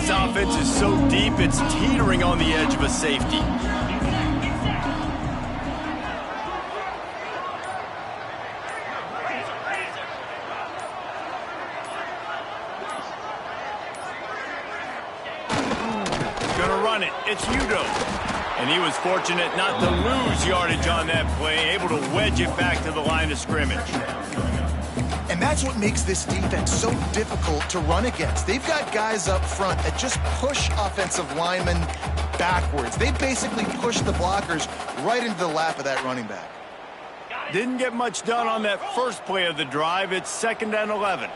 This offense is so deep, it's teetering on the edge of a safety. Gonna run it. It's Udo. And he was fortunate not to lose yardage on that play, able to wedge it back to the line of scrimmage. And that's what makes this defense so difficult to run against. They've got guys up front that just push offensive linemen backwards. They basically push the blockers right into the lap of that running back. Didn't get much done on that first play of the drive. It's 2nd and 11.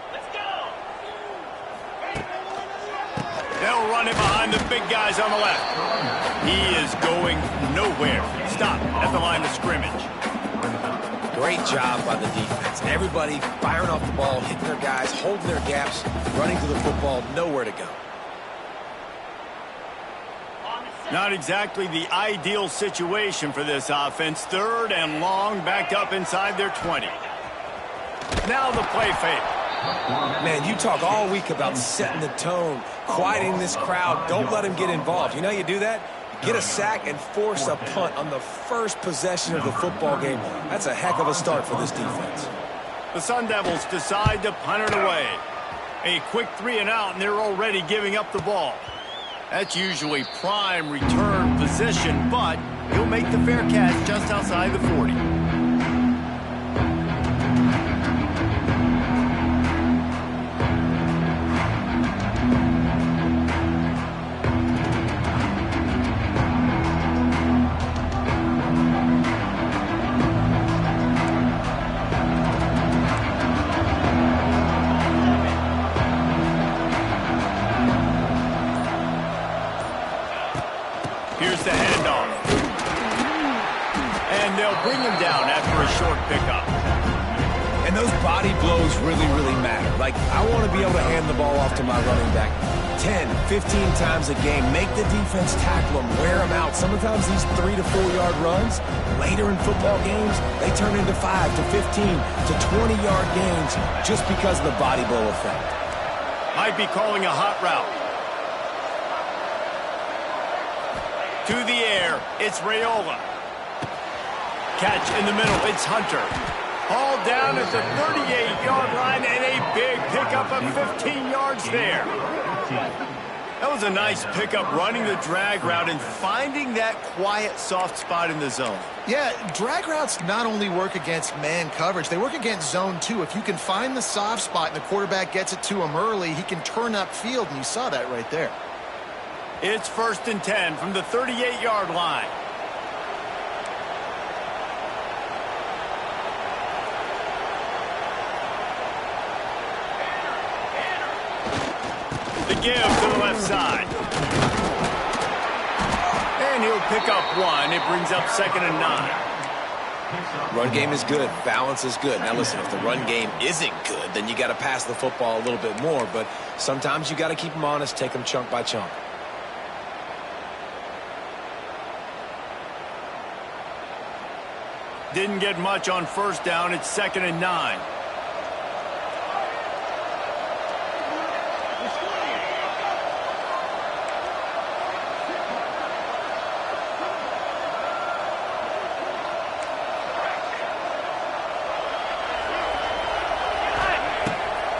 They'll run it behind the big guys on the left. He is going nowhere. Stop at the line of scrimmage. Great job by the defense. Everybody firing off the ball, hitting their guys, holding their gaps, running to the football, nowhere to go. Not exactly the ideal situation for this offense. 3rd and long, backed up inside their 20. Now the play fake. Man, you talk all week about setting the tone, quieting this crowd. Don't let them get involved. You know how you do that? Get a sack and force a punt on the first possession of the football game. That's a heck of a start for this defense. The Sun Devils decide to punt it away. A quick 3 and out, and they're already giving up the ball. That's usually prime return position, but he'll make the fair catch just outside the 40. Here's the handoff. And they'll bring him down after a short pickup. And those body blows really, really matter. Like, I want to be able to hand the ball off to my running back 10, 15 times a game. Make the defense tackle them, wear them out. Sometimes these 3 to 4 yard runs, later in football games, they turn into 5 to 15 to 20 yard gains just because of the body blow effect. Might be calling a hot route. To the air, it's Raiola. Catch in the middle, it's Hunter. All down at the 38-yard line, and a big pickup of 15 yards there. That was a nice pickup, running the drag route and finding that quiet, soft spot in the zone. Yeah, drag routes not only work against man coverage, they work against zone too. If you can find the soft spot and the quarterback gets it to him early, he can turn upfield, and you saw that right there. It's 1st and 10 from the 38-yard line. The give to the left side. And he'll pick up 1. It brings up 2nd and 9. Run game is good. Balance is good. Now, listen, if the run game isn't good, then you got to pass the football a little bit more. But sometimes you got to keep them honest, take them chunk by chunk. Didn't get much on 1st down. It's 2nd and 9.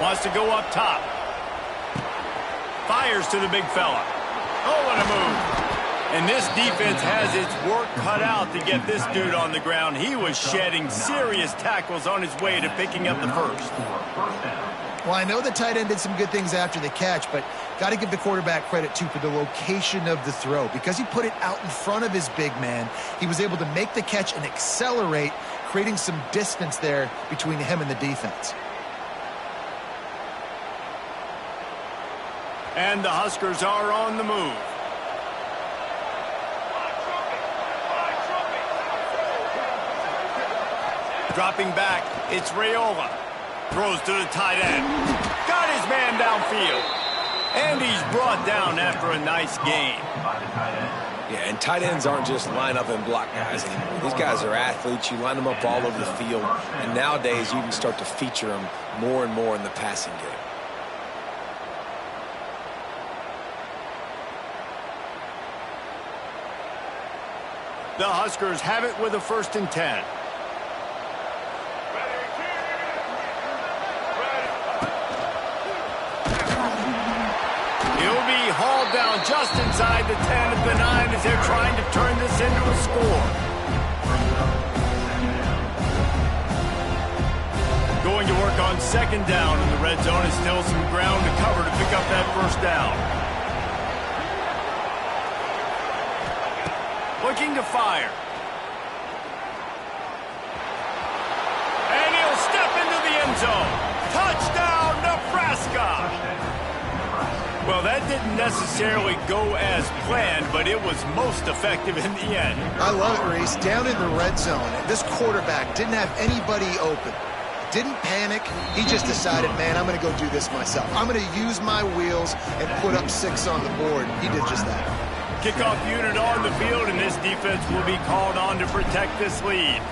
Wants to go up top. Fires to the big fella. Oh, what a move. And this defense has its work cut out to get this dude on the ground. He was shedding serious tackles on his way to picking up the first. Well, I know the tight end did some good things after the catch, but got to give the quarterback credit, too, for the location of the throw. Because he put it out in front of his big man, he was able to make the catch and accelerate, creating some distance there between him and the defense. And the Huskers are on the move. Dropping back, it's Raiola. Throws to the tight end. Got his man downfield. And he's brought down after a nice gain. Yeah, and tight ends aren't just line up and block guys anymore. These guys are athletes. You line them up all over the field. And nowadays, you can start to feature them more and more in the passing game. The Huskers have it with a 1st and 10. He'll be hauled down just inside the 10 of the 9 as they're trying to turn this into a score. Going to work on 2nd down in the red zone, and still some ground to cover to pick up that 1st down. Looking to fire. And he'll step into the end zone. Touchdown, Nebraska! Well, that didn't necessarily go as planned, but it was most effective in the end. I love it, Reese. Down in the red zone, this quarterback didn't have anybody open. Didn't panic. He just decided, man, I'm going to go do this myself. I'm going to use my wheels and put up 6 on the board. He did just that. Kickoff unit on the field, and this defense will be called on to protect this lead.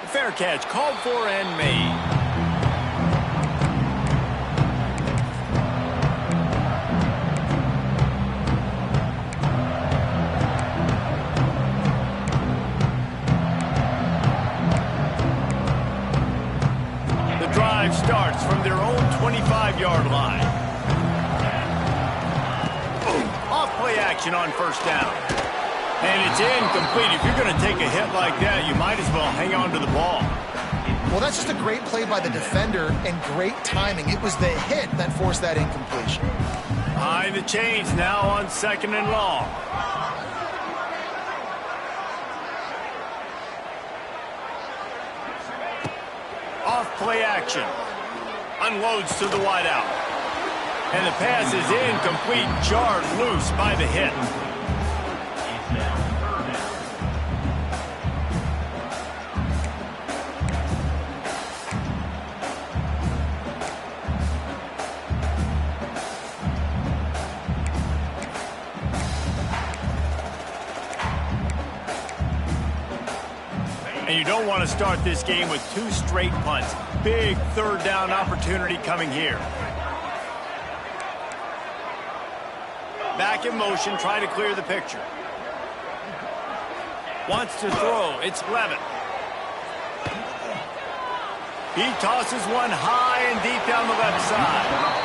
Fair catch called for and made. The drive starts from their own 25-yard line. Off play action on 1st down. And it's incomplete. If you're going to take a hit like that, you might as well hang on to the ball. Well, that's just a great play by the defender and great timing. It was the hit that forced that incompletion. Behind the chains now on 2nd and long. Off play action. Unloads to the wideout. And the pass is incomplete, jarred loose by the hit. And you don't want to start this game with 2 straight punts. Big 3rd down opportunity coming here. Back in motion, try to clear the picture. Wants to throw, it's Levitt. He tosses one high and deep down the left side.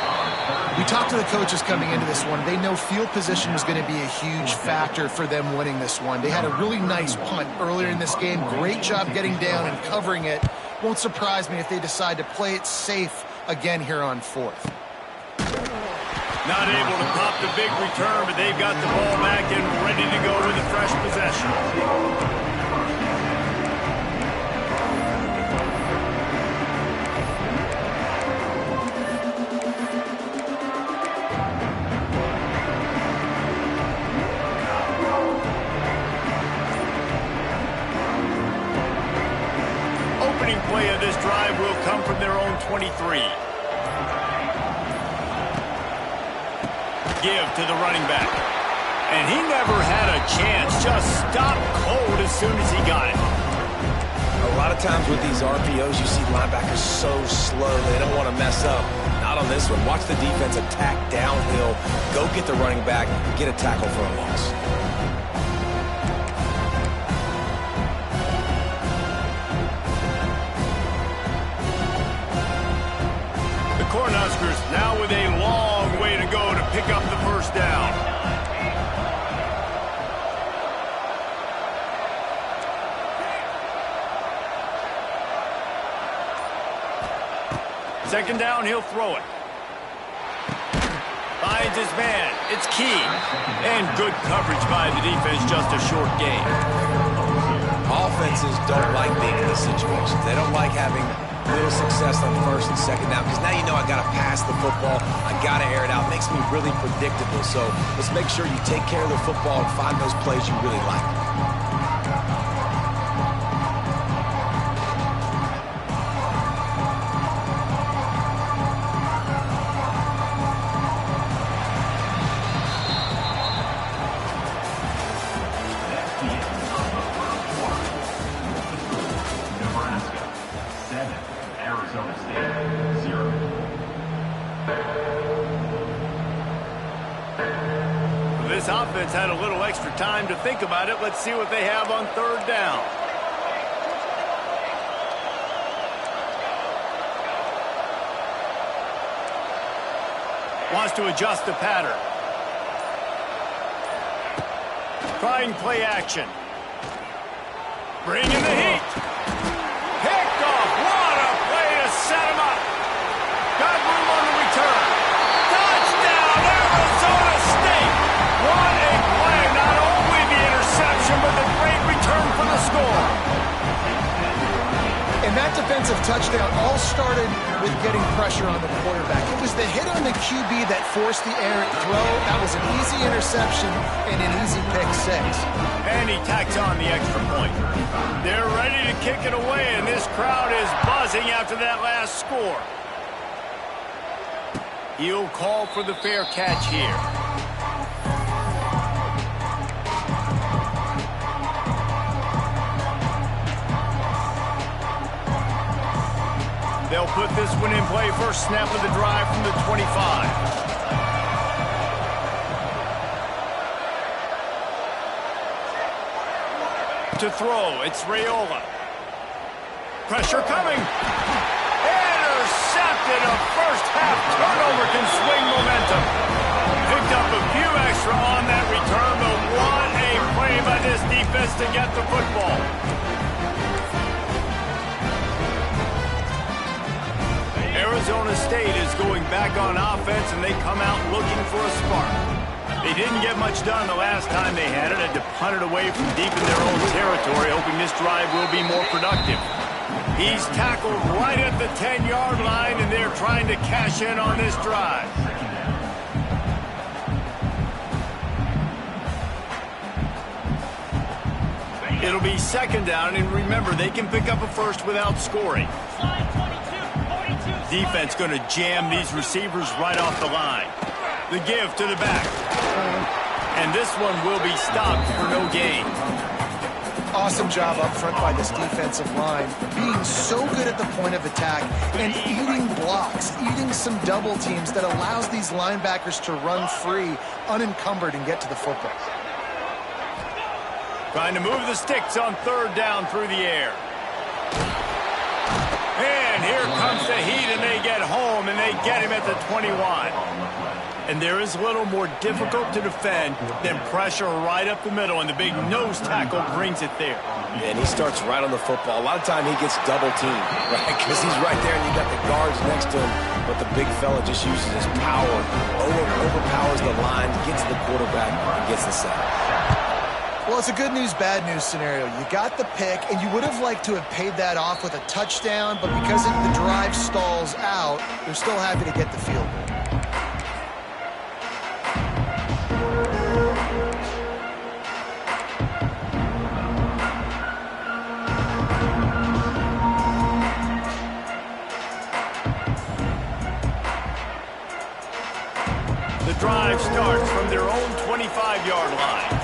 We talked to the coaches coming into this one. They know field position was going to be a huge factor for them winning this one. They had a really nice punt earlier in this game. Great job getting down and covering it. Won't surprise me if they decide to play it safe again here on 4th. Not able to pop the big return, but they've got the ball back and ready to go with a fresh possession. Play of this drive will come from their own 23. Give to the running back. And he never had a chance. Just stopped cold as soon as he got it. A lot of times with these RPOs, you see linebackers so slow, they don't want to mess up. Not on this one. Watch the defense attack downhill, go get the running back, get a tackle for a loss. Cornhuskers now with a long way to go to pick up the 1st down. Second down, he'll throw it. Finds his man. It's Key. And good coverage by the defense, just a short gain. Offenses don't like being in these situations. They don't like having little success on 1st and 2nd down, because now you know I got to pass the football, I got to air it out. It makes me really predictable. So let's make sure you take care of the football and find those plays you really like. this offense had a little extra time to think about it. Let's see what they have on third down. Wants to adjust the pattern. Trying play action. Bring in the heat. Picked off. What a play to set him up. Got room on the return. Touchdown, Arizona State. What a play. Not only the interception, but the great return for the score. And that defensive touchdown all started with getting pressure on the quarterback. It was the hit on the QB that forced the errant throw. That was an easy interception and an easy pick six. And he tacks on the extra point. They're ready to kick it away, and this crowd is buzzing after that last score. He'll call for the fair catch here. They'll put this one in play. First snap of the drive from the 25. To throw, it's Raiola. Pressure coming. Intercepted. A first half turnover can swing momentum. Picked up a few extra on that return, but what a play by this defense to get the football. Arizona State is going back on offense, and they come out looking for a spark. They didn't get much done the last time they had it. Had to punt it away from deep in their own territory, hoping this drive will be more productive. He's tackled right at the 10-yard line, and they're trying to cash in on this drive. It'll be second down, and remember, they can pick up a first without scoring. Defense going to jam these receivers right off the line. The give to the back. And this one will be stopped for no gain. Awesome job up front by this defensive line, being so good at the point of attack and eating blocks, eating some double teams that allows these linebackers to run free, unencumbered, and get to the football. Trying to move the sticks on third down through the air. And here comes the heat, and they get home, and they get him at the 21. And there is a little more difficult to defend than pressure right up the middle, and the big nose tackle brings it there. And he starts right on the football. A lot of time he gets double teamed, right? Because he's right there, and you got the guards next to him, but the big fella just uses his power, overpowers the line, gets to the quarterback, and gets the sack. Well, it's a good news, bad news scenario. You got the pick, and you would have liked to have paid that off with a touchdown, but because the drive stalls out, they're still happy to get the field goal. The drive starts from their own 25-yard line.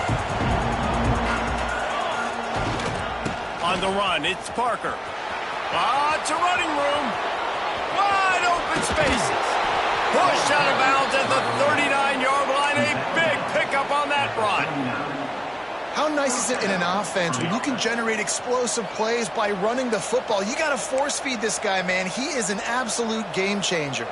On the run, it's Parker. It's a running room. Wide open spaces. Pushed out of bounds at the 39-yard line. A big pickup on that run. How nice is it in an offense when you can generate explosive plays by running the football? You got to force feed this guy, man. He is an absolute game changer.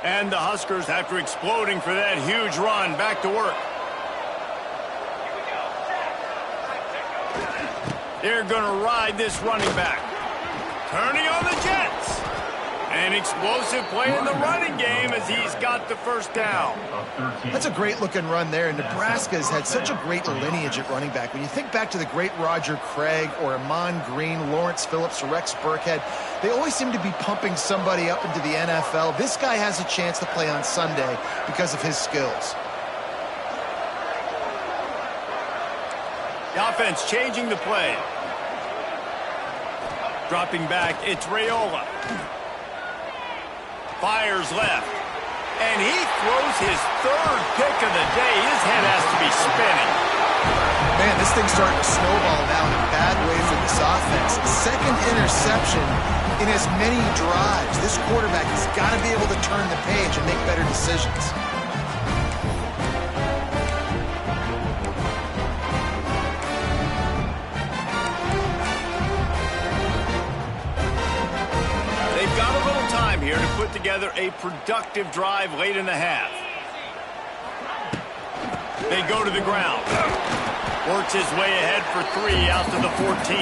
And the Huskers, after exploding for that huge run, back to work. They're going to ride this running back. Turning on the Jets. An explosive play in the running game as he's got the first down. That's a great-looking run there. Nebraska's had such a great lineage at running back. When you think back to the great Roger Craig or Amon Green, Lawrence Phillips, or Rex Burkhead, they always seem to be pumping somebody up into the NFL. This guy has a chance to play on Sunday because of his skills. The offense changing the play. Dropping back, it's Raiola. Fires left. And he throws his third pick of the day. His head has to be spinning. Man, this thing's starting to snowball now in a bad way for this offense. Second interception in as many drives. This quarterback has got to be able to turn the page and make better decisions. They've got a little time here to put together a productive drive late in the half. They go to the ground. Works his way ahead for 3 out to the 14.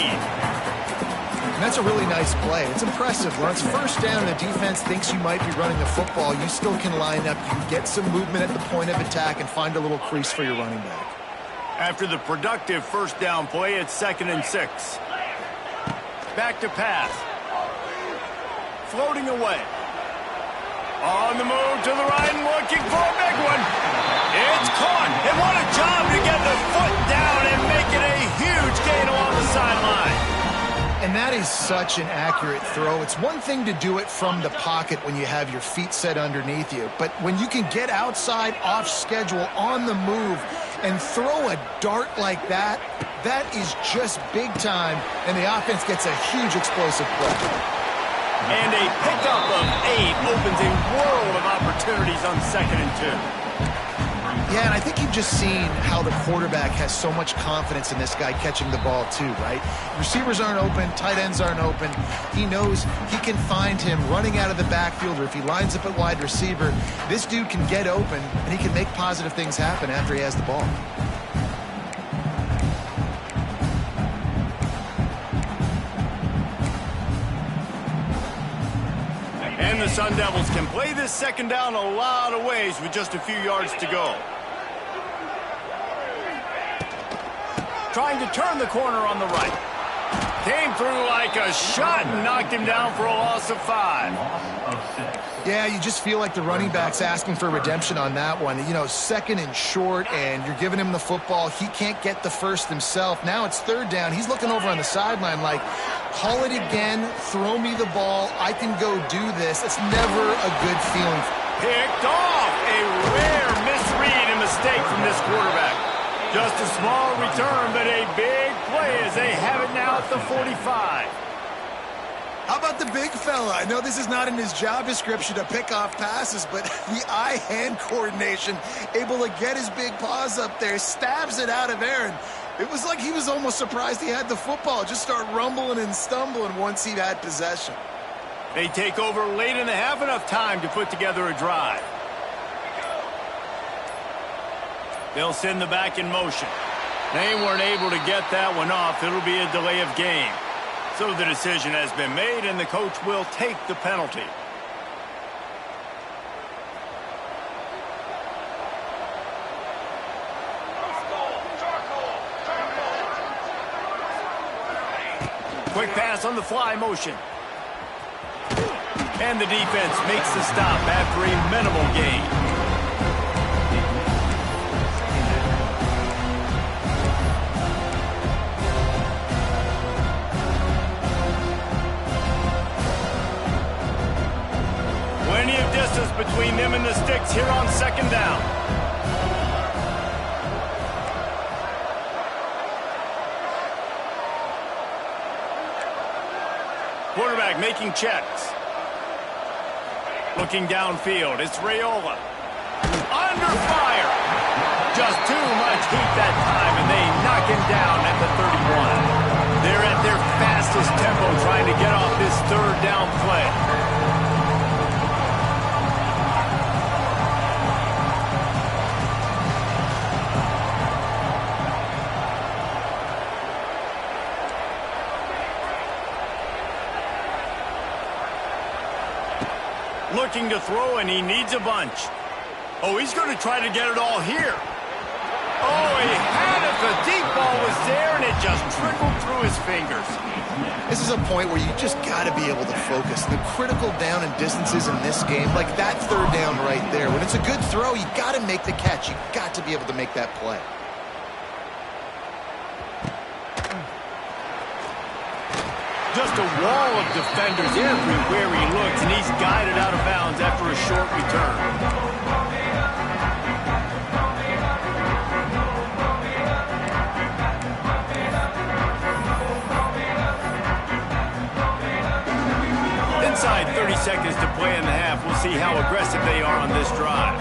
And that's a really nice play. It's impressive. When it's first down and the defense thinks you might be running the football, you still can line up. You can get some movement at the point of attack and find a little crease for your running back. After the productive first down play, it's 2nd and 6. Back to pass. Floating away. On the move to the right and looking for a big one. It's caught. And what a job to get the foot down and make it a huge gain along the sideline. And that is such an accurate throw. It's one thing to do it from the pocket when you have your feet set underneath you, but when you can get outside, off schedule, on the move, and throw a dart like that, that is just big time, and the offense gets a huge explosive play. And a pickup of 8 opens a world of opportunities on 2nd and 2. Yeah, and I think you've just seen how the quarterback has so much confidence in this guy catching the ball too, right? Receivers aren't open, tight ends aren't open. He knows he can find him running out of the backfield, or if he lines up at wide receiver, this dude can get open, and he can make positive things happen after he has the ball. And the Sun Devils can play this 2nd down a lot of ways with just a few yards to go. Trying to turn the corner on the right. Came through like a shot and knocked him down for a loss of 5. Yeah, you just feel like the running back's asking for redemption on that one. You know, 2nd and short, and you're giving him the football. He can't get the first himself. Now it's 3rd down. He's looking over on the sideline like, call it again, throw me the ball, I can go do this. It's never a good feeling. Picked off. A rare misread and mistake from this quarterback. Just a small return, but a big play as they have it now at the 45. How about the big fella? I know this is not in his job description to pick off passes, but the eye-hand coordination, able to get his big paws up there, stabs it out of Aaron. It was like he was almost surprised he had the football. Just start rumbling and stumbling once he had possession. They take over late in the half, enough time to put together a drive. They'll send the back in motion. They weren't able to get that one off. It'll be a delay of game. So the decision has been made, and the coach will take the penalty. Quick pass on the fly motion. And the defense makes the stop after a minimal gain. Plenty of distance between them and the sticks here on 2nd down. Quarterback making checks. Looking downfield, it's Raiola. Under fire. Just too much heat that time, and they knock him down at the 31. They're at their fastest tempo trying to get off this 3rd down play. Looking to throw, and he needs a bunch. Oh, he's going to try to get it all here. Oh, he had it. The deep ball was there, and it just trickled through his fingers. This is a point where you just got to be able to focus. The critical down and distances in this game, like that 3rd down right there. When it's a good throw, you got to make the catch. You got to be able to make that play. Just a wall of defenders everywhere he looks, and he's guided out of bounds after a short return. Inside 30 seconds to play in the half. We'll see how aggressive they are on this drive.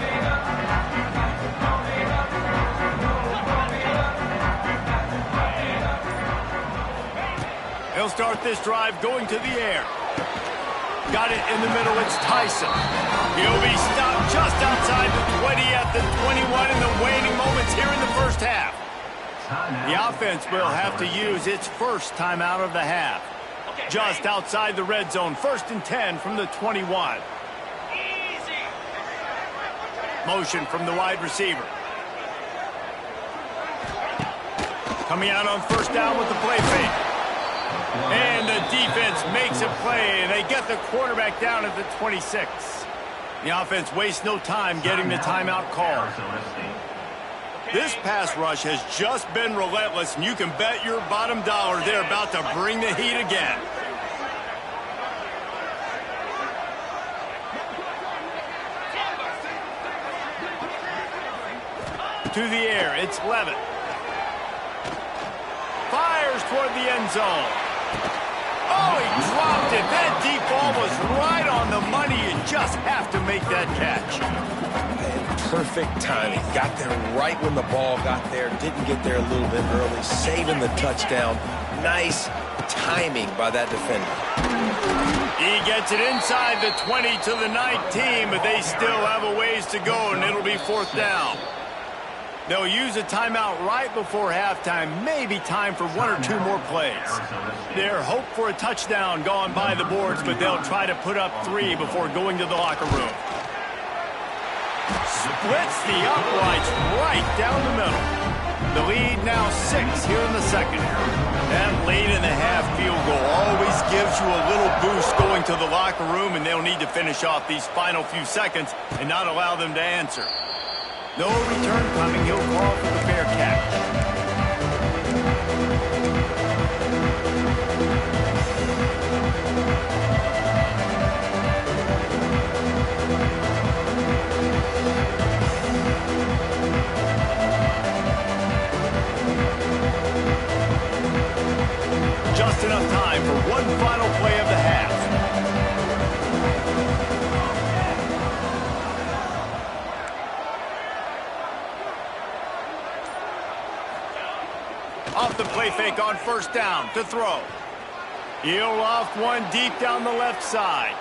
He'll start this drive going to the air. Got it in the middle. It's Tyson. He'll be stopped just outside the 20 at the 21 in the waning moments here in the first half. The offense will have to use its first timeout of the half. Just outside the red zone, 1st and 10 from the 21. Motion from the wide receiver. Coming out on 1st down with the play fake. And the defense makes a play, and they get the quarterback down at the 26. The offense wastes no time getting the timeout called. This pass rush has just been relentless, and you can bet your bottom dollar they're about to bring the heat again. To the air, it's Levitt. Fires toward the end zone. Oh, he dropped it. That deep ball was right on the money. You just have to make that catch. Perfect timing. Got there right when the ball got there. Didn't get there a little bit early. Saving the touchdown. Nice timing by that defender. He gets it inside the 20 to the 19, but they still have a ways to go, and it'll be 4th down. They'll use a timeout right before halftime. Maybe time for 1 or 2 more plays. Their hope for a touchdown gone by the boards, but they'll try to put up 3 before going to the locker room. Splits the uprights right down the middle. The lead now 6 here in the second. That late in the half field goal always gives you a little boost going to the locker room, and they'll need to finish off these final few seconds and not allow them to answer. No return coming. He'll call for the fair catch. Just enough time for one final play of the half. Off the play fake on 1st down to throw. He'll loft one deep down the left side.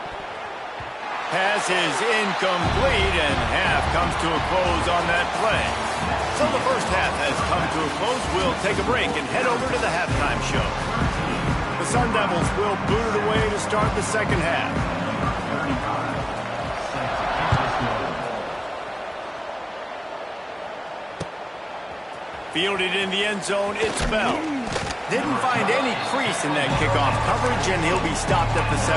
Pass is incomplete, and half comes to a close on that play. So the first half has come to a close. We'll take a break and head over to the halftime show. The Sun Devils will boot it away to start the second half. Fielded in the end zone, it's Bell. Didn't find any crease in that kickoff coverage, and he'll be stopped at the 17.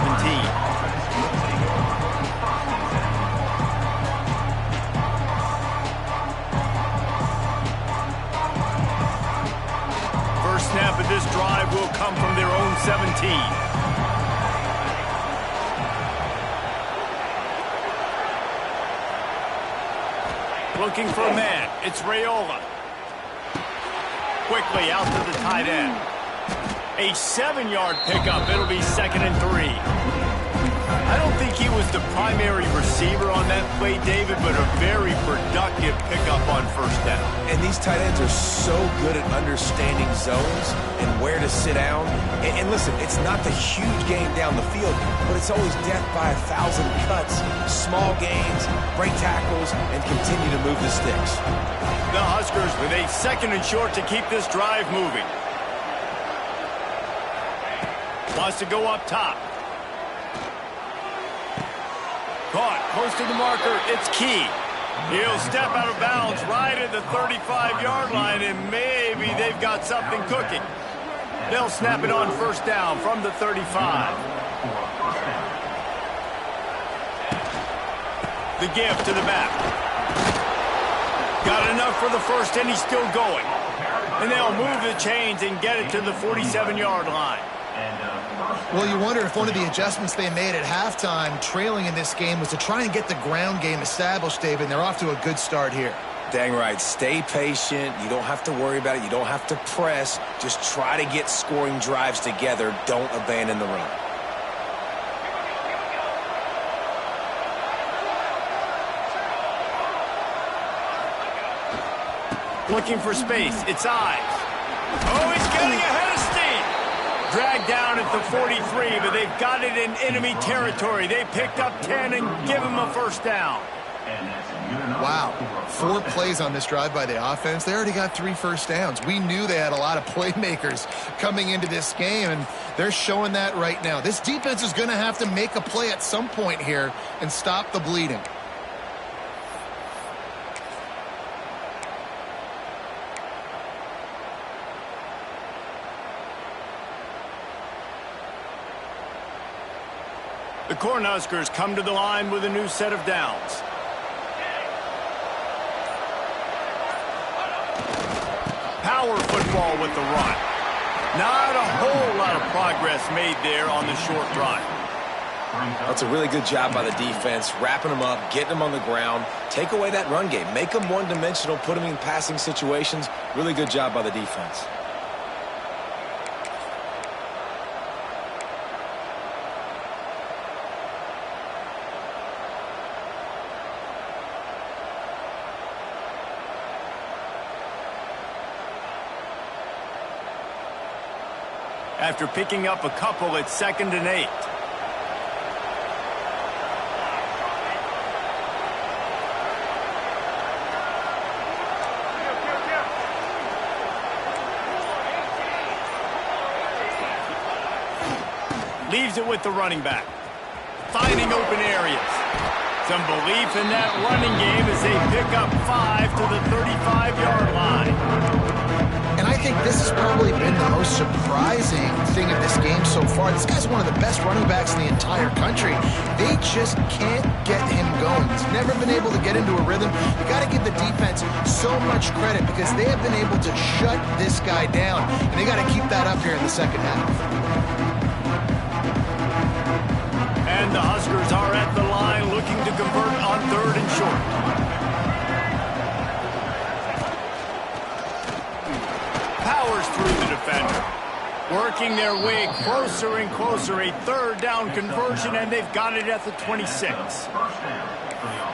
First snap of this drive will come from their own 17. Looking for a man, it's Raiola. Quickly out to the tight end. A 7-yard pickup. It'll be 2nd and 3. I don't think he was the primary receiver on that play, David, but a very productive pickup on 1st down. And these tight ends are so good at understanding zones and where to sit down. And listen, it's not the huge game down the field, but it's always death by 1,000 cuts, small gains, break tackles, and continue to move the sticks. The Huskers with a 2nd and short to keep this drive moving. Wants to go up top. Caught, close to the marker, it's Key. He'll step out of bounds right at the 35-yard line, and maybe they've got something cooking. They'll snap it on 1st down from the 35. The give to the back. Got enough for the 1st, and he's still going. And they'll move the chains and get it to the 47-yard line. Well, you wonder if one of the adjustments they made at halftime, trailing in this game, was to try and get the ground game established, David, and they're off to a good start here. Dang right. Stay patient. You don't have to worry about it. You don't have to press. Just try to get scoring drives together. Don't abandon the run. Looking for space. It's eyes. Oh, he's getting ahead of steam. Dragged down at the 43, but they've got it in enemy territory. They picked up 10 and give him a first down. Wow, 4 plays on this drive by the offense. They already got 3 first downs. We knew they had a lot of playmakers coming into this game, and they're showing that right now. This defense is going to have to make a play at some point here and stop the bleeding. The Cornhuskers come to the line with a new set of downs. Power football with the run. Not a whole lot of progress made there on the short run. That's a really good job by the defense, wrapping them up, getting them on the ground. Take away that run game. Make them one-dimensional, put them in passing situations. Really good job by the defense. After picking up a couple, it's 2nd and 8. Leaves it with the running back. Finding open areas. Some belief in that running game as they pick up 5 to the 35-yard line. And I think this has probably been the most surprising thing of this game so far. This guy's one of the best running backs in the entire country. They just can't get him going. He's never been able to get into a rhythm. You got to give the defense so much credit because they have been able to shut this guy down. And they got to keep that up here in the second half. And the Huskers are at the line looking to convert on 3rd and short. Powers through the defender. Working their way closer and closer. A 3rd down conversion, and they've got it at the 26.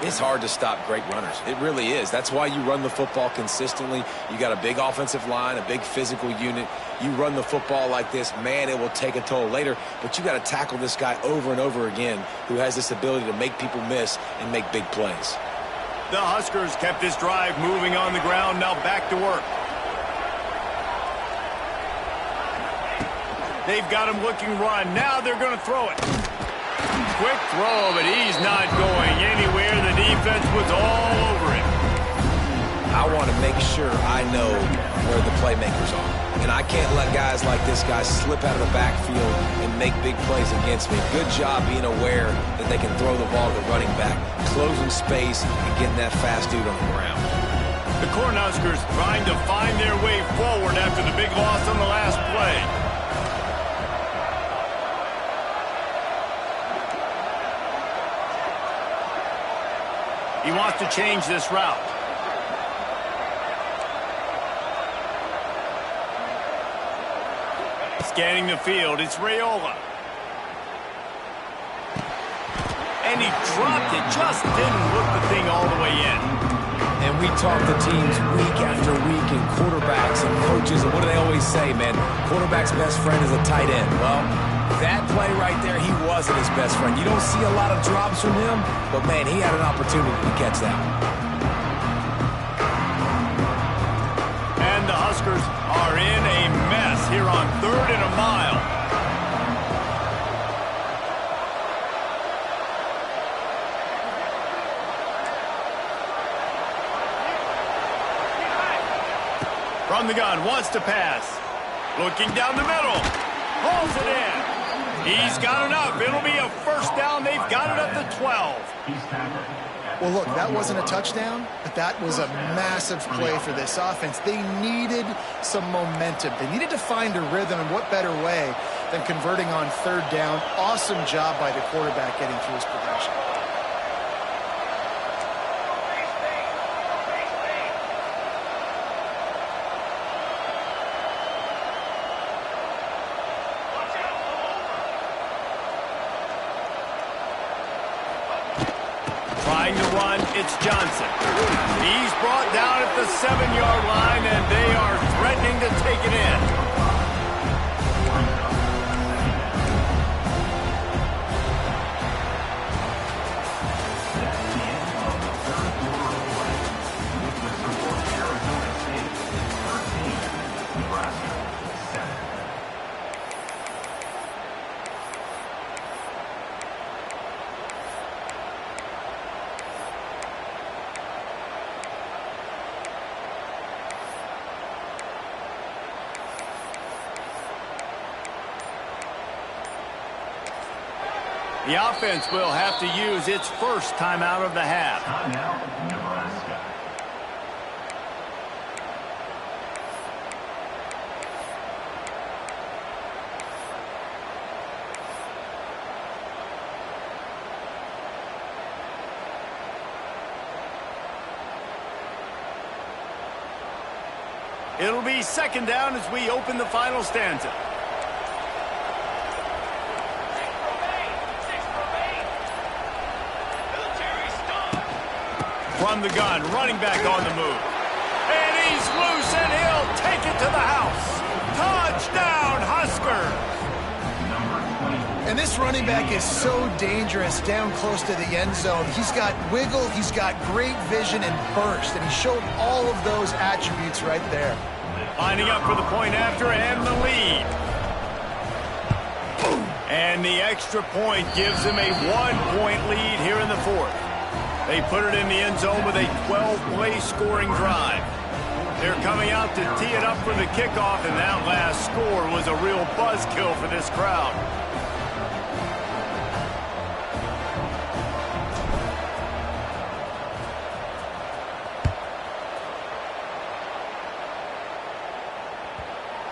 It's hard to stop great runners. It really is. That's why you run the football consistently. You got a big offensive line, a big physical unit. You run the football like this, man, it will take a toll later. But you got to tackle this guy over and over again who has this ability to make people miss and make big plays. The Huskers kept this drive moving on the ground. Now back to work. They've got him looking run. Now they're going to throw it. Quick throw, but he's not going anywhere. The defense was all over him. I want to make sure I know where the playmakers are. And I can't let guys like this guy slip out of the backfield and make big plays against me. Good job being aware that they can throw the ball to the running back, closing space, and getting that fast dude on the ground. The Cornhuskers trying to find their way forward after the big loss on the last play. He wants to change this route. Scanning the field, it's Raiola. And he dropped it, just didn't look the thing all the way in. And we talk to teams week after week and quarterbacks and coaches, and what do they always say, man? Quarterback's best friend is a tight end. Well, that play right there, he wasn't his best friend. You don't see a lot of drops from him, but, man, he had an opportunity to catch that one. And the Huskers are in a mess here on 3rd and a mile. From the gun, wants to pass. Looking down the middle. Pulls it in. He's got enough. It'll be a first down. They've got it at the 12. Well, look, that wasn't a touchdown, but that was a massive play for this offense. They needed some momentum. They needed to find a rhythm, and what better way than converting on third down. Awesome job by the quarterback getting through his progression. Trying to run, it's Johnson. He's brought down at the 7-yard line, and they are threatening to take it in. The offense will have to use its first timeout of the half. Timeout, Nebraska. It'll be second down as we open the final stanza. From the gun, running back on the move. And he's loose, and he'll take it to the house. Touchdown, Huskers! And this running back is so dangerous down close to the end zone. He's got wiggle, he's got great vision and burst, and he showed all of those attributes right there. Lining up for the point after and the lead. And the extra point gives him a 1-point lead here in the fourth. They put it in the end zone with a 12-play scoring drive. They're coming out to tee it up for the kickoff, and that last score was a real buzzkill for this crowd.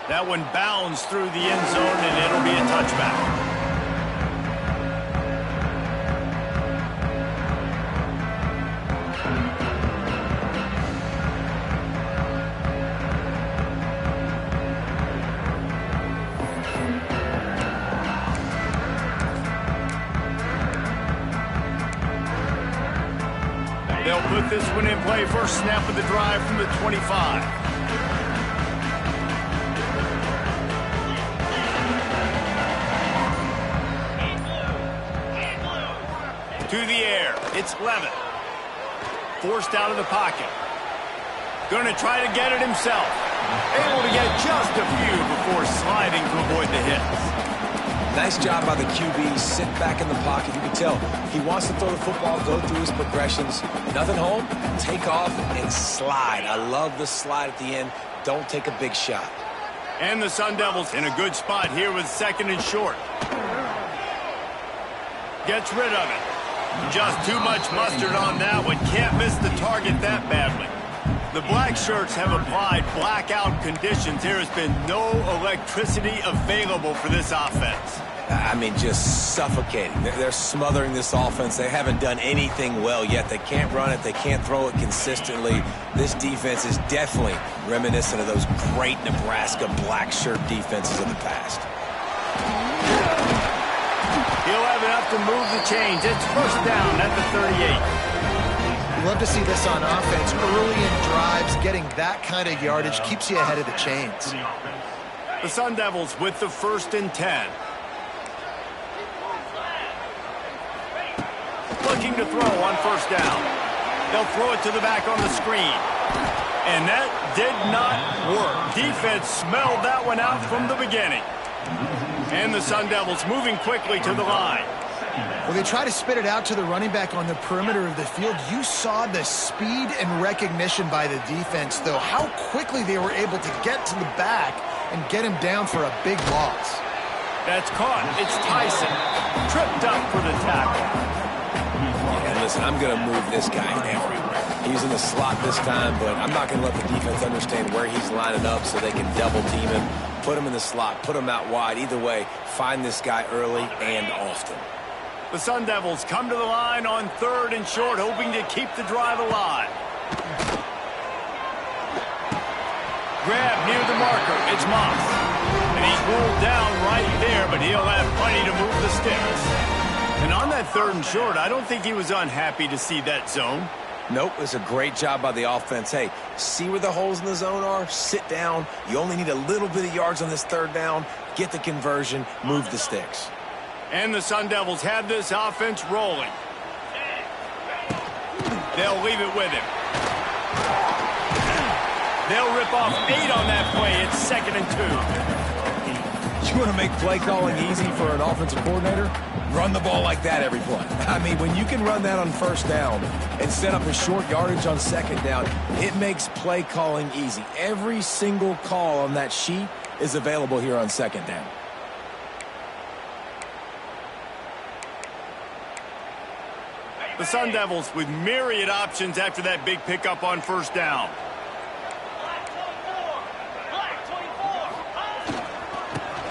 That one bounds through the end zone, and it'll be a touchback. They'll put this one in play. First snap of the drive from the 25. To the air. It's Levin. Forced out of the pocket. Going to try to get it himself. Able to get just a few before sliding to avoid the hits. Nice job by the QB. Sit back in the pocket. You can tell he wants to throw the football, go through his progressions. Nothing home, take off, and slide. I love the slide at the end. Don't take a big shot. And the Sun Devils in a good spot here with second and short. Gets rid of it. Just too much mustard on that one. Can't miss the target that badly. The black shirts have applied blackout conditions. There has been no electricity available for this offense. I mean, just suffocating. They're smothering this offense. They haven't done anything well yet. They can't run it. They can't throw it consistently. This defense is definitely reminiscent of those great Nebraska black shirt defenses of the past. He'll have enough to move the chains. It's first down at the 38. Love to see this on offense. Early in drives, getting that kind of yardage keeps you ahead of the chains. The Sun Devils with the 1st and 10. Looking to throw on first down. They'll throw it to the back on the screen. And that did not work. Defense smelled that one out from the beginning. And the Sun Devils moving quickly to the line. Well, they try to spit it out to the running back on the perimeter of the field. You saw the speed and recognition by the defense, though, how quickly they were able to get to the back and get him down for a big loss. That's caught. It's Tyson. Tripped up for the tackle. And listen, I'm going to move this guy everywhere. He's in the slot this time, but I'm not going to let the defense understand where he's lining up so they can double team him. Put him in the slot, put him out wide. Either way, find this guy early and often. The Sun Devils come to the line on 3rd and short, hoping to keep the drive alive. Grab near the marker. It's Moss. And he's rolled down right there, but he'll have plenty to move the sticks. And on that 3rd and short, I don't think he was unhappy to see that zone. Nope, it's a great job by the offense. Hey, see where the holes in the zone are? Sit down. You only need a little bit of yards on this 3rd down. Get the conversion. Move the sticks. And the Sun Devils have this offense rolling. They'll leave it with him. They'll rip off 8 on that play. It's 2nd and 2. You want to make play calling easy for an offensive coordinator? Run the ball like that every play. I mean, when you can run that on 1st down and set up a short yardage on 2nd down, it makes play calling easy. Every single call on that sheet is available here on 2nd down. The Sun Devils with myriad options after that big pickup on 1st down.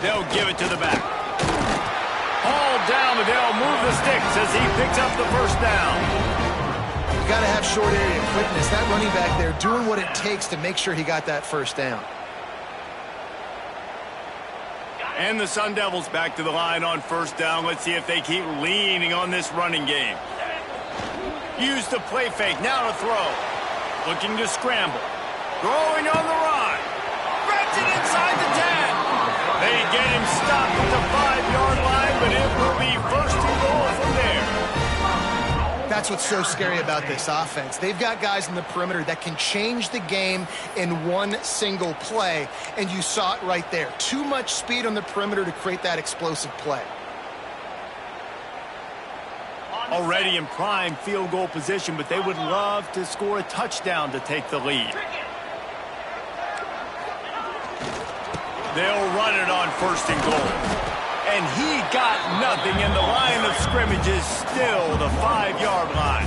They'll give it to the back. All down, and they'll move the sticks as he picks up the 1st down. You got to have short area quickness. That running back there doing what it takes to make sure he got that 1st down. And the Sun Devils back to the line on 1st down. Let's see if they keep leaning on this running game. Use the play fake, now to throw. Looking to scramble. Throwing on the run. Grabs it inside the 10. They get him stopped at the 5-yard line, but it will be 1st and goal from there. That's what's so scary about this offense. They've got guys in the perimeter that can change the game in one single play, and you saw it right there. Too much speed on the perimeter to create that explosive play. Already in prime field goal position, but they would love to score a touchdown to take the lead. They'll run it on 1st and goal. And he got nothing, and the line of scrimmage is still the 5-yard line.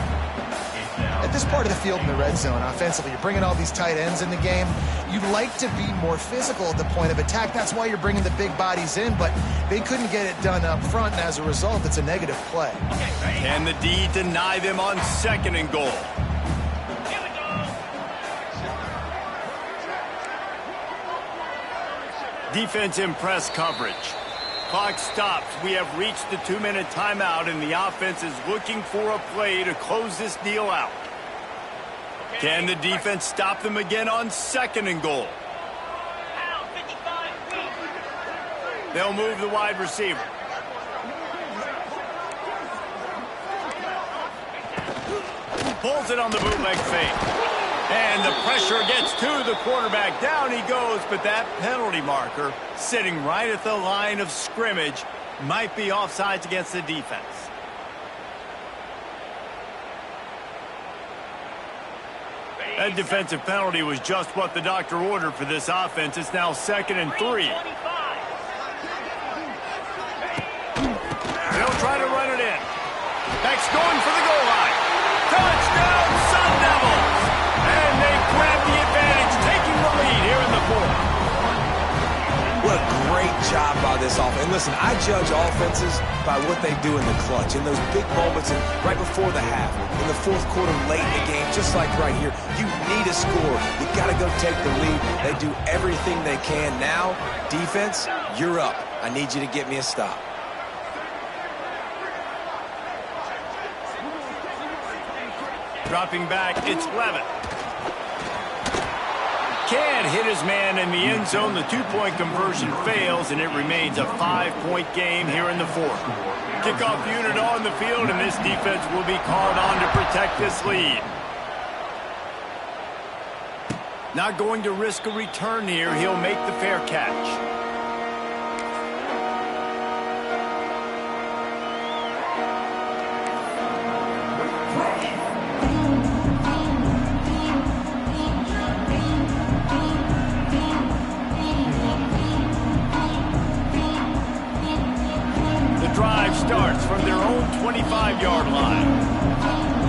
At this part of the field in the red zone, offensively, you're bringing all these tight ends in the game. You'd like to be more physical at the point of attack. That's why you're bringing the big bodies in, but they couldn't get it done up front, and as a result, it's a negative play. Can the D deny them on 2nd and goal? Defense in press coverage. Clock stops. We have reached the 2-minute timeout, and the offense is looking for a play to close this deal out. Can the defense stop them again on 2nd and goal? They'll move the wide receiver. Pulls it on the bootleg fake. And the pressure gets to the quarterback. Down he goes, but that penalty marker sitting right at the line of scrimmage might be offsides against the defense. That defensive penalty was just what the doctor ordered for this offense. It's now 2nd and 3. They'll try to run it in. Beck's going for the goal line. Touchdown, Sun Devils! And they grab the advantage, taking the lead here in the 4th. What a great job by this offense. And listen, I judge offenses by what they do in the clutch, in those big moments, and right before the half, in the 4th quarter, late in the game, just like right here. You need a score. You got to go take the lead. They do everything they can. Now, defense, you're up. I need you to get me a stop. Dropping back, it's Levin. Can't hit his man in the end zone. The 2-point conversion fails, and it remains a 5-point game here in the 4th. Kickoff unit on the field, and this defense will be called on to protect this lead. Not going to risk a return here. He'll make the fair catch. Drive starts from their own 25-yard line.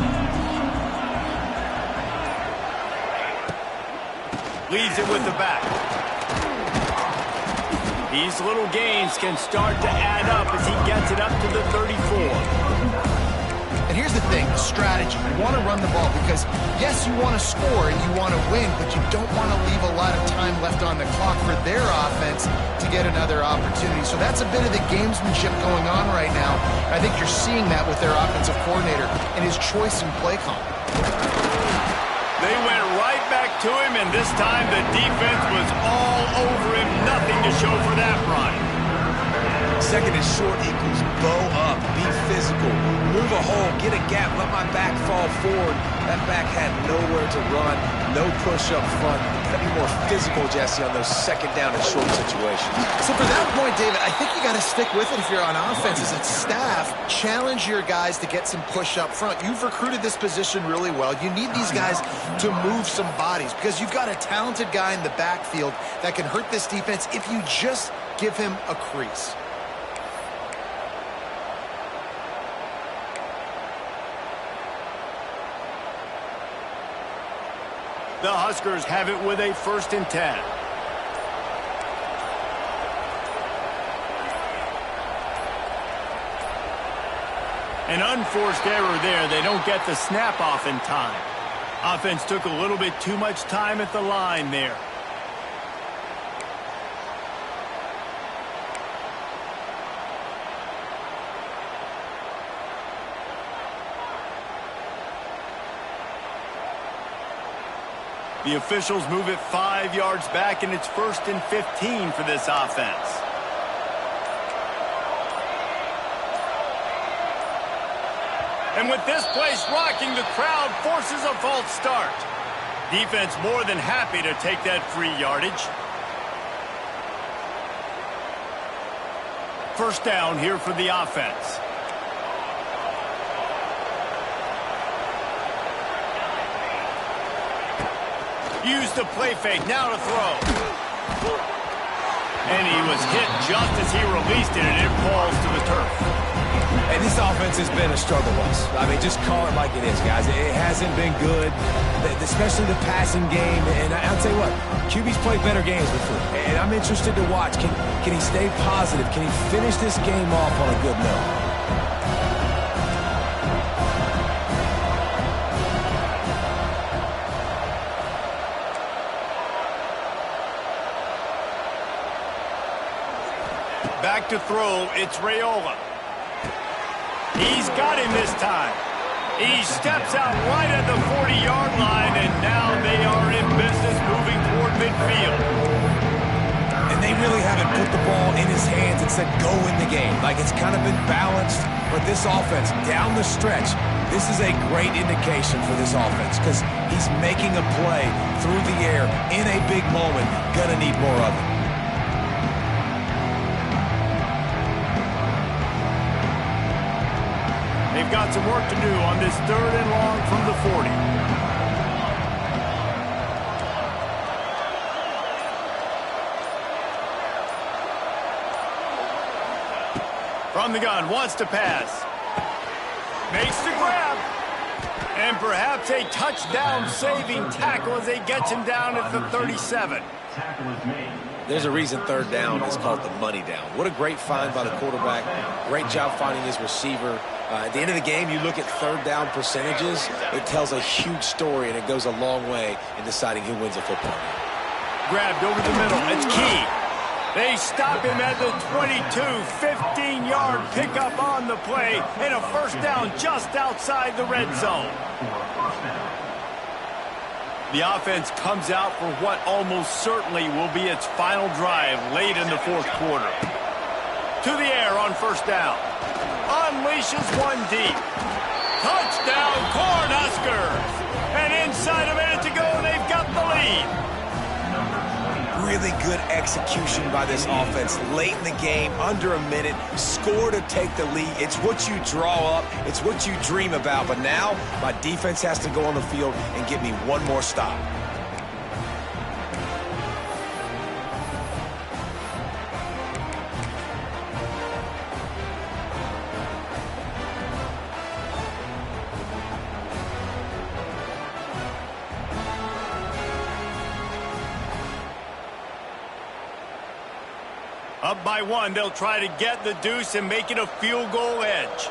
leaves it with the back. These little gains can start to add up as he gets it up to the 34. And here's the thing, strategy. You want to run the ball because, yes, you want to score and you want to win, but you don't want to leave a lot of time left on the clock for their offense to get another opportunity. So that's a bit of the gamesmanship going on right now. I think you're seeing that with their offensive coordinator and his choice in play call. They went right back to him, and this time the defense was all over him. Nothing to show for that run. Second and short equals bow up, be physical, move a hole, get a gap, let my back fall forward. That back had nowhere to run, no push up front. Gotta be more physical, Jesse, on those second down and short situations. So for that point, David, I think you got to stick with it if you're on offense. As a staff, challenge your guys to get some push up front. You've recruited this position really well. You need these guys to move some bodies because you've got a talented guy in the backfield that can hurt this defense if you just give him a crease. The Huskers have it with a 1st and 10. An unforced error there. They don't get the snap off in time. Offense took a little bit too much time at the line there. The officials move it 5 yards back, and it's 1st and 15 for this offense. And with this place rocking, the crowd forces a false start. Defense more than happy to take that free yardage. 1st down here for the offense. Use the play fake, now to throw. And he was hit just as he released it, and it falls to the turf. And this offense has been a struggle bus. I mean, just call it like it is, guys. It hasn't been good, especially the passing game. And I'll tell you what, QB's played better games before. And I'm interested to watch. Can he stay positive? Can he finish this game off on a good note? Back to throw, it's Raiola. He's got him this time. He steps out right at the 40-yard line, and now they are in business moving toward midfield. And they really haven't put the ball in his hands and said, go win the game. Like, it's kind of been balanced, but this offense, down the stretch, this is a great indication for this offense because he's making a play through the air in a big moment. Gonna need more of it. They've got some work to do on this 3rd and long from the 40. From the gun, wants to pass. Makes the grab. And perhaps a touchdown-saving tackle as they get him down at the 37. There's a reason 3rd down is called the money down. What a great find by the quarterback. Great job finding his receiver. At the end of the game, you look at 3rd down percentages. It tells a huge story, and it goes a long way in deciding who wins a football game. Grabbed over the middle. It's Key. They stop him at the 22. 15-yard pickup on the play, and a 1st down just outside the red zone. The offense comes out for what almost certainly will be its final drive late in the 4th quarter. To the air on 1st down. Unleashes one deep. Touchdown, Cornhuskers! And inside a minute to go, they've got the lead. Really good execution by this offense. Late in the game, under a minute, score to take the lead. It's what you draw up. It's what you dream about. But now, my defense has to go on the field and get me one more stop. Up by one, they'll try to get the deuce and make it a field goal edge.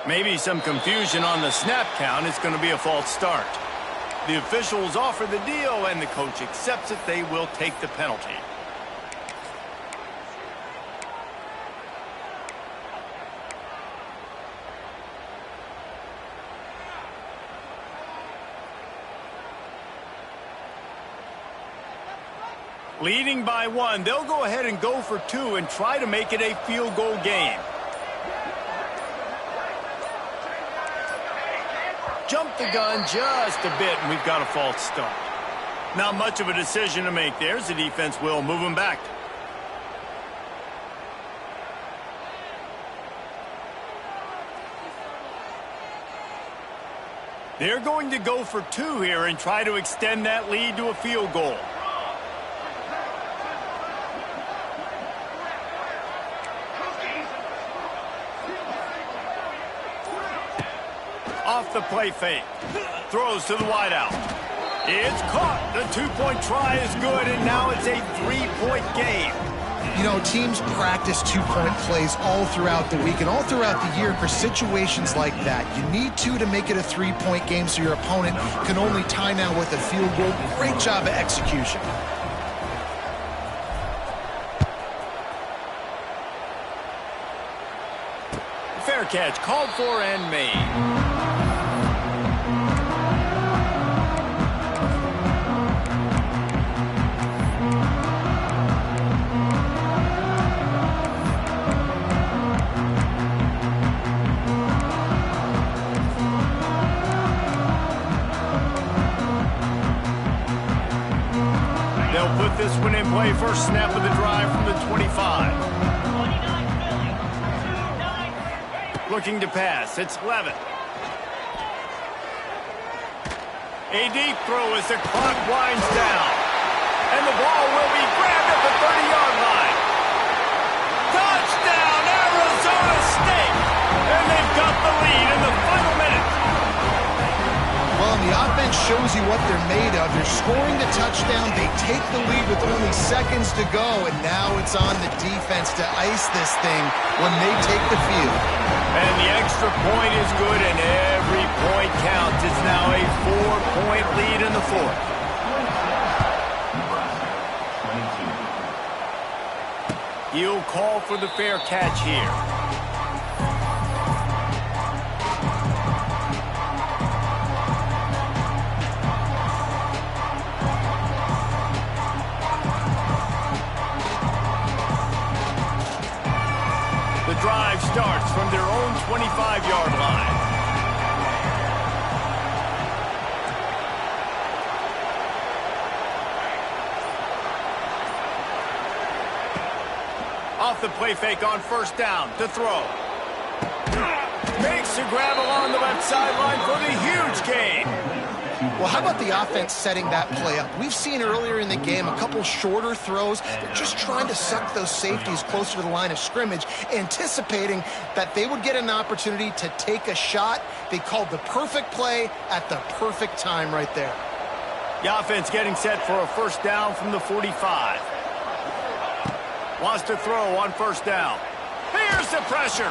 Maybe some confusion on the snap count. It's going to be a false start. The officials offer the deal, and the coach accepts it. They will take the penalty. Leading by one, they'll go ahead and go for two and try to make it a field goal game. Jump the gun just a bit, and we've got a false start. Not much of a decision to make there. The defense will move him back. They're going to go for two here and try to extend that lead to a field goal. Off the play fake. Throws to the wideout. It's caught. The two-point try is good, and now it's a three-point game. You know, teams practice two-point plays all throughout the week and all throughout the year for situations like that. You need two to make it a three-point game so your opponent can only tie now with a field goal. Great job of execution. Fair catch called for and made. They'll put this one in play. First snap of the drive from the 25. Looking to pass. It's Levin. A deep throw as the clock winds down. And the ball will be grabbed at the 30-yard line. Touchdown, Arizona State! And they've got the lead in the final minute. Well, the offense shows you what they're made of. They're scoring the touchdown. They take the lead with only seconds to go, and now it's on the defense to ice this thing when they take the field. And the extra point is good, and every point counts. It's now a 4-point lead in the fourth. He'll call for the fair catch here. The drive starts from their own 25-yard line. Off the play fake on first down to throw. Makes the grab along the left sideline for the huge gain. Well, how about the offense setting that play up? We've seen earlier in the game a couple shorter throws. They're just trying to suck those safeties closer to the line of scrimmage, anticipating that they would get an opportunity to take a shot. They called the perfect play at the perfect time right there. The offense getting set for a first down from the 45. Wants to throw on first down. Here's the pressure.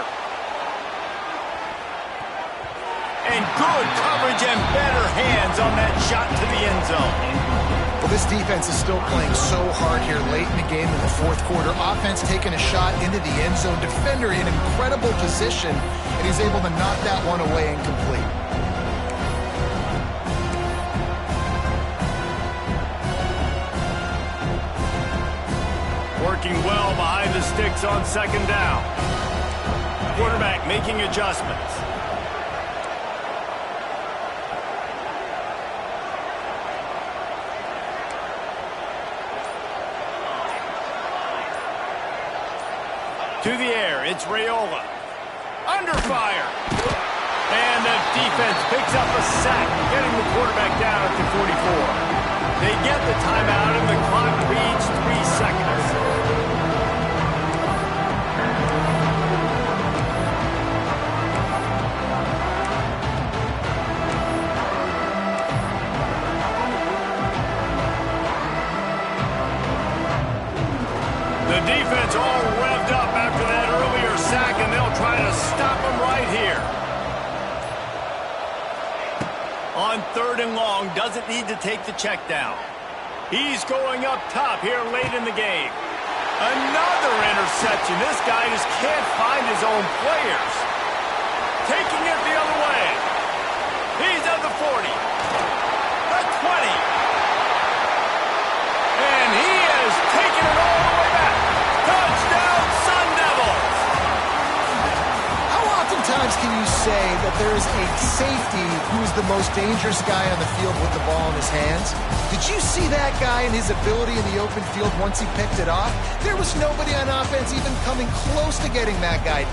And good coverage and better hands on that shot to the end zone. Well, this defense is still playing so hard here late in the game in the fourth quarter. Offense taking a shot into the end zone. Defender in incredible position, and he's able to knock that one away incomplete. Working well behind the sticks on second down. Quarterback making adjustments. To the air, it's Raiola. Under fire. And the defense picks up a sack, getting the quarterback down at the 44. They get the timeout, and the clock reads 3 The defense all revved up after that earlier sack, and they'll try to stop him right here. On 3rd and long, doesn't need to take the check down. He's going up top here late in the game. Another interception. This guy just can't find his own players. Taking it the other way. He's at the 40. The 20. And he has taken it all the way back. Touchdown, Sun Devils. How oftentimes can you say that there is a safety who is the most dangerous guy on the field with the ball in his hands? Did you see that guy and his ability in the open field once he picked it off? There was nobody on offense even coming close to getting that guy down.